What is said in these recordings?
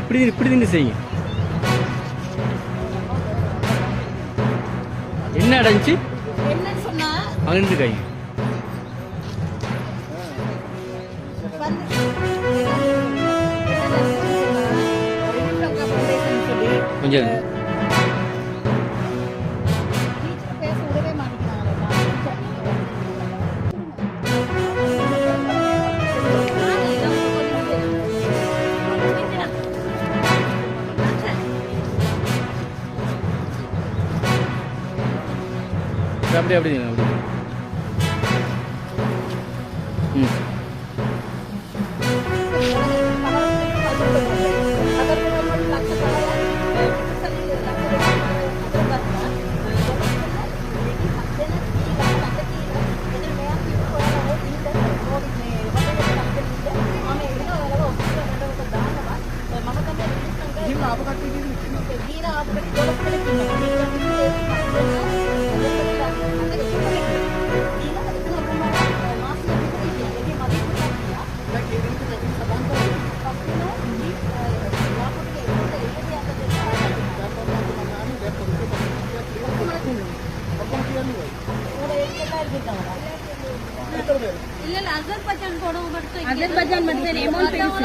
இப்படி தின்னு செய்யுங்க. என்ன அடைஞ்சு அங்கிருந்து கை கொஞ்சம் அப்படி அப்படி அப்படி අසර්බයිජාන් මැදේ එමොන් පෙන්ස්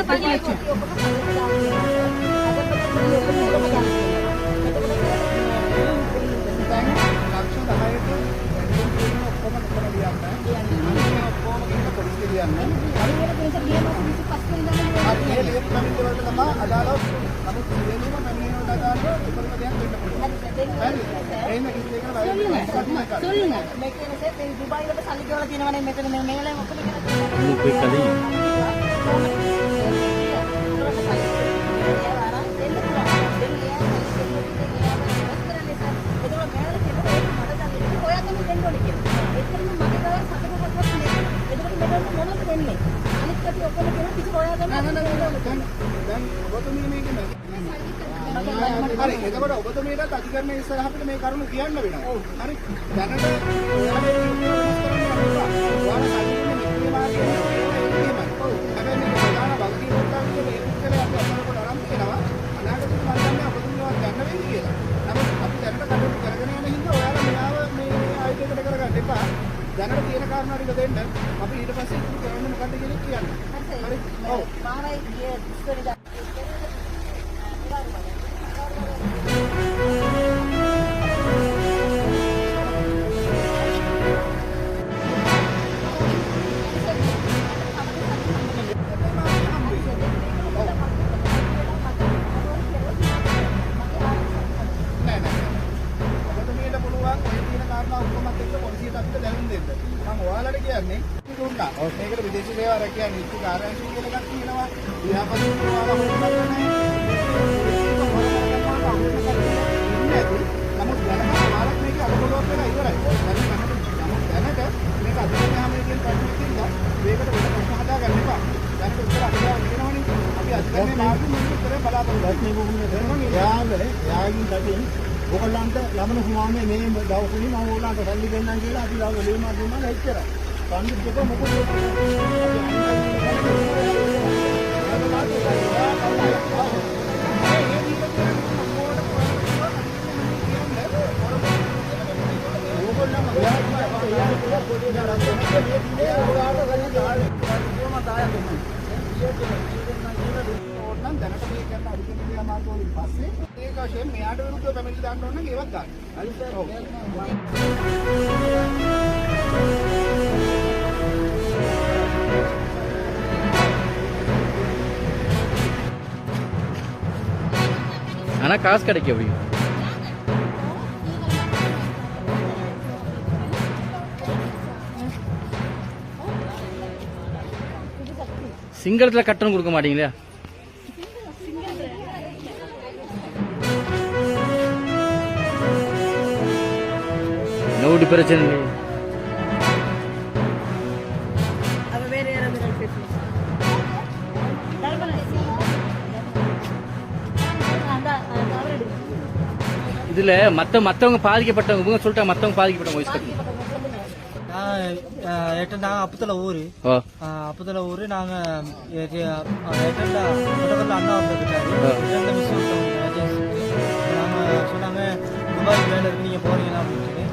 හරි එතකොට ඔබතුමීටත් අධිකරණයේ ඉස්සරහ අපිට මේ කරුණු කියන්න වෙනවා. හරි දැනට ඔයාලා වෙනස් කරන්න යනවා. ඔයාලා සාධිකරණ මෙත්‍රි මාර්ගයේ එහෙමයි. ඔව්. හැබැයි මේක ප්‍රධාන බෞද්ධ පොත්වල මේ පුද්ගලයා අපි අසනකොට ආරම්භ කරනවා. අනාගතේ මම දන්නේ ඔබතුමීවත් ගන්න වෙන්නේ කියලා. නමුත් අපි දැනට කටයුතු කරගෙන යන හින්දා ඔයාලා මෙයාව මේ ආයතනයකට කරගන්න එපා. දැනට තියෙන කාරණා ටික දෙන්න. අපි ඊට පස්සේ ඉතුරු කරන්නේ මොකක්ද කියලා කියන්න. හරි. ඔව්. මාරයි ඉස්සරහට මේකට විදේශ සේවා රැකියා නීති කාර්යාංශය කියලා එකක් තියෙනවා. ව්‍යාපාරික ඔයාලා හොයන්න නැහැ. නමුත් දැනට ඔයාලත් මේක අලකොලොත් වෙලා ඉවරයි. දැනට මේක අධිකරණය හැමදේම ප්‍රශ්න තියෙනවා. මේකට වෙන ප්‍රශ්න හදාගන්න එපා. දැනට උත්තර අපිට වෙනවනේ. අපි අධිකරණයේ මාර්ගෙ මුලින්ම උත්තරේ බලාපොරොත්තු යාගින් දකින් ඔයගොල්ලන්ට ළමන හුමාමේ මේ දවසුනි මම ඔයගොල්ලන්ට සල්ලි දෙන්නම් කියලා අපි ළඟ ලියුමක් දුන්නා එච්චරයි. පන්දිත් එක මොකද ඕනනම් දැනට මේ කරන අධිකරණ ක්‍රියාමාර්ගවලින් පස්සේ ඒක වශයෙන් මෙයාට විරුද්ධව පැමිණිලි දාන්න ඕන නම් ඒවත් දාන්න. හරි සර්. ඔව්. ஆனா காசு கிடைக்க முடியும். சிங்களத்துல கட்டணம் கொடுக்க மாட்டீங்களா? நோட்டு பிரச்சனை இல்லை. இதுல மத்தவங்க பாதிக்கப்பட்டவங்க சொல்லிட்டா மத்தவங்க பாதிக்கப்பட்டவங்க வயசு கட்டணும். நாங்கள் அப்பத்தில் ஊர் ஓ அப்பத்தில் ஊர் நாங்கள் முதல்ல அண்ணா வந்துருக்காரு மிஸ் நாங்கள் சொன்னாங்க துபாய் வேலை இருக்கு நீங்கள் போறீங்களா அப்படின்னு சொல்லி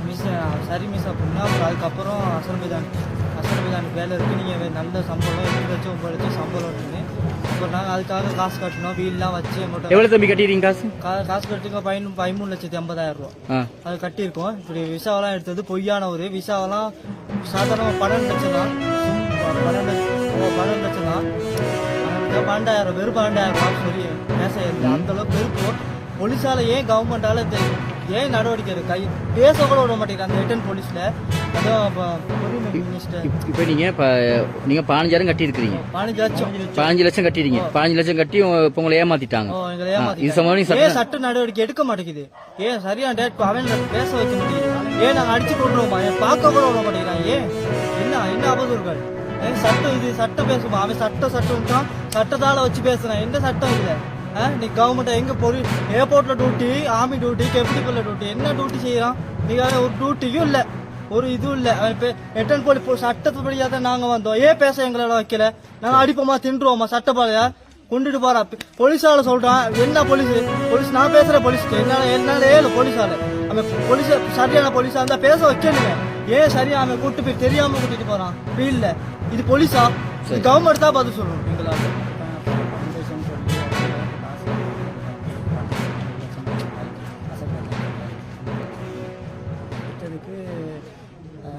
மிஸ் சரி மிஸ் அப்படின்னா அப்புறம் அதுக்கப்புறம் அசர்பைஜானுக்கு வேலை இருக்குது நீங்கள் நல்ல சம்பளம் 8 லட்சம் 9 லட்சம் சம்பளம் இருக்குன்னு அப்புறம் நாங்கள் அதுக்காக காசு கட்டணும் வீல்லாம் வச்சு எவ்வளவு தம்பி கட்டிடுறீங்க காசு? காசு கட்டிருக்கோம் 13,80,000 ரூபா அது கட்டியிருக்கோம். இப்படி விசாவெல்லாம் எடுத்தது பொய்யான ஒரு விசாவெல்லாம் சாதாரண 12 லட்சம் தான் 12 லட்சம் தான் 12,000 வெறும் 12,000 ரூபா சொல்லி பேச அந்த அளவுக்கு வெறுப்போம். போலீஸால ஏன் கவர்மெண்டால ஏன் நடவடிக்கை கை பேச கூட விட மாட்டேங்கிறாங்க அந்த ரிட்டர்ன் போலீஸ்ல. அதான் மினிஸ்டர் இப்போ நீங்க 15,000 கட்டி இருக்கிறீங்க, 15 லட்சம் கட்டிடுங்க. 15 லட்சம் கட்டி இப்போ உங்களை ஏமாத்திட்டாங்க. இது சம்பந்தம் ஏன் சட்ட நடவடிக்கை எடுக்க மாட்டேங்குது? ஏன் சரியான டேட் அவன் பேச வைக்க மாட்டேங்குது? ஏன் நாங்க அடிச்சு கொண்டுருவோமா? பார்க்க கூட விட மாட்டேங்கிறாங்க. ஏன் என்ன அவதூறுகள்? சட்டம் இது சட்டம் பேசுமா? அவன் சட்டம் தான் சட்டத்தால வச்சு பேசுறான். எந்த சட்டம் இல்ல? நீ கவர்மெண்ட் எங்க போய் ஏர்போர்ட்ல டியூட்டி, ஆர்மி டியூட்டி, கெப்டிக்குள்ள டியூட்டி, என்ன டியூட்டி செய்யறான்? நீங்க ஒரு டியூட்டியும் இல்ல, ஒரு இதுவும் இல்ல. ரிட்டர்ன் போலீஸ் சட்டத்துப்படியா தான் நாங்க வந்தோம். ஏன் பேச எங்களால வைக்கல? நாங்க அடிப்போமா தின்றுவோமா? சட்டப்பாளையா கொண்டுட்டு போறா போலீஸால சொல்றான். என்ன போலீஸ் நான் பேசுற போலீஸ் என்னால ஏழு போலீஸால அவன் போலீஸ் சரியான போலீஸா இருந்தா பேச வைக்கணுங்க. ஏன் சரியா அவன் கூட்டு போய் தெரியாம கூட்டிட்டு போறான்? இல்ல இது போலீஸா? கவர்மெண்ட் தான் பதில் சொல்லணும். எங்களால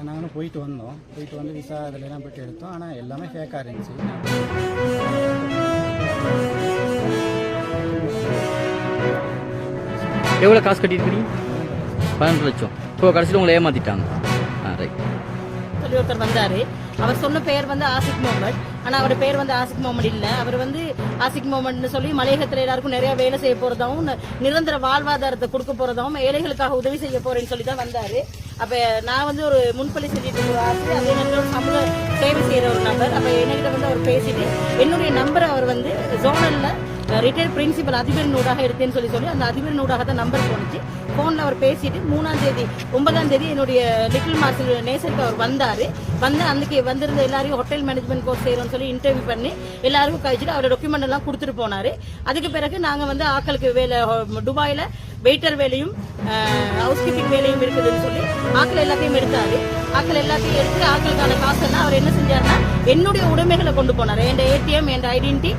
நாங்களும் போயிட்டு வந்து விசா இதெல்லாம் போயிட்டு எடுத்தோம். ஆனால் எல்லாமே ஃபேக்காக இருந்துச்சு. எவ்வளோ காசு கட்டியிருக்கிறீங்க? 12 லட்சம். இப்போ கடைசியில் உங்களை ஏமாத்திட்டாங்க. ரைட். சொல்லி ஒருத்தர் வந்தாரு. அவர் சொன்ன பெயர் வந்து ஆசிக் முகமது. ஆனா அவர் பேர் வந்து ஆசிக் முகமது இல்ல. அவர் வந்து ஆசிக் முகமதுன்னு சொல்லி மலையகத்துல எல்லாருக்கும் நிறைய வேலை செய்ய போறதாவும், நிரந்தர வாழ்வாதாரத்தை கொடுக்க போறதாவும், ஏழைகளுக்காக உதவி செய்ய போறேன்னு சொல்லி தான் வந்தாரு. அப்ப நான் வந்து ஒரு முன்பள்ளி செஞ்சுட்டு ஒரு ஆசை, அதே நேரத்தில் ஒரு சமூக சேவை செய்யற ஒரு நபர். அப்ப என்கிட்ட வந்து அவர் பேசிட்டு என்னுடைய நம்பரை அவர் வந்து ஜோனல்ல ரிட்டையர்ட் பிரின்சிபல் அதிபரின் ஊடாக எடுத்தேன்னு சொல்லி அந்த அதிபரின் ஊடாக தான் நம்பர் போனுச்சு. போன்ல அவர் பேசிட்டு 3ஆம் தேதி 9ஆம் தேதி என்னுடைய லிட்டில் மார்சல் நேசருக்கு அவர் வந்தாரு. அன்னைக்கு வந்திருந்த எல்லாரையும் ஹோட்டல் மேனேஜ்மெண்ட் கோர்ஸ் செய்யறோம்னு சொல்லி இன்டர்வியூ பண்ணி எல்லாருக்கும் கழிச்சுட்டு அவரோட டாக்குமெண்ட் எல்லாம் கொடுத்துட்டு போனாரு. அதுக்கு பிறகு நாங்க வந்து ஆக்களுக்கு வேலை துபாயில வெயிட்டர் வேலையும் ஹவுஸ் கீப்பிங் வேலையும் இருக்குதுன்னு சொல்லி ஆக்கள் எல்லாத்தையும் எடுத்தாரு. ஆக்கள் எல்லாத்தையும் எடுத்து ஆக்களுக்கான காசு எல்லாம் அவர் என்ன செஞ்சாருன்னா என்னுடைய உடைமைகளை கொண்டு போனாரு. என் ஏடிஎம், என் ஐடென்டிட்டி,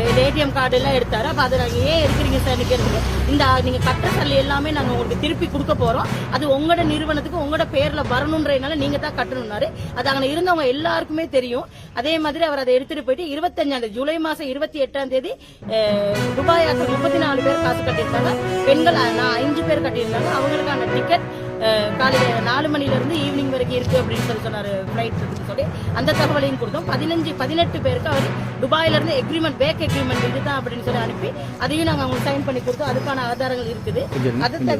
என் ஏடிஎம் கார்டு எல்லாம் எடுத்தாரு. அப்ப அதை நாங்க ஏன் எடுக்கிறீங்க சார் கேட்குறது, இந்த நீங்க கட்ட சல்லி எல்லாமே நாங்க உங்களுக்கு திருப்பி கொடுக்க போறோம், அது உங்களோட நிறுவனத்துக்கு உங்களோட பேர்ல வரணும்ன்றதுனால நீங்க தான் கட்டணும்னாரு. அது அங்க இருந்தவங்க எல்லாருக்குமே தெரியும். அதே மாதிரி அவர் அதை எடுத்துட்டு போயிட்டு 25ஆம் தேதி ஜூலை மாசம் 28ஆம் தேதி துபாய் ஆக்கள் 34 பேர் காசு கட்டியிருந்தாங்க. பெண்கள் 5 பேர் கட்டியிருந்தாங்க. அவங்களுக்கான டிக்கெட் காலையில 4 மணில இருந்து ஈவினிங் வரைக்கும் இருக்கு அப்படின்னு சொன்னாரு. பிளைட் சொல்லி அந்த தகவலையும் கொடுத்தோம். 18 பேருக்கு அவர் துபாயில இருந்து பேக் எக்ரிமெண்ட் இதுதான் அப்படின்னு சொல்லி அனுப்பி அதையும் நாங்க அவங்களுக்கு சைன் பண்ணி கொடுத்தோம். அதுக்கான ஆதாரங்கள் இருக்குது. அதை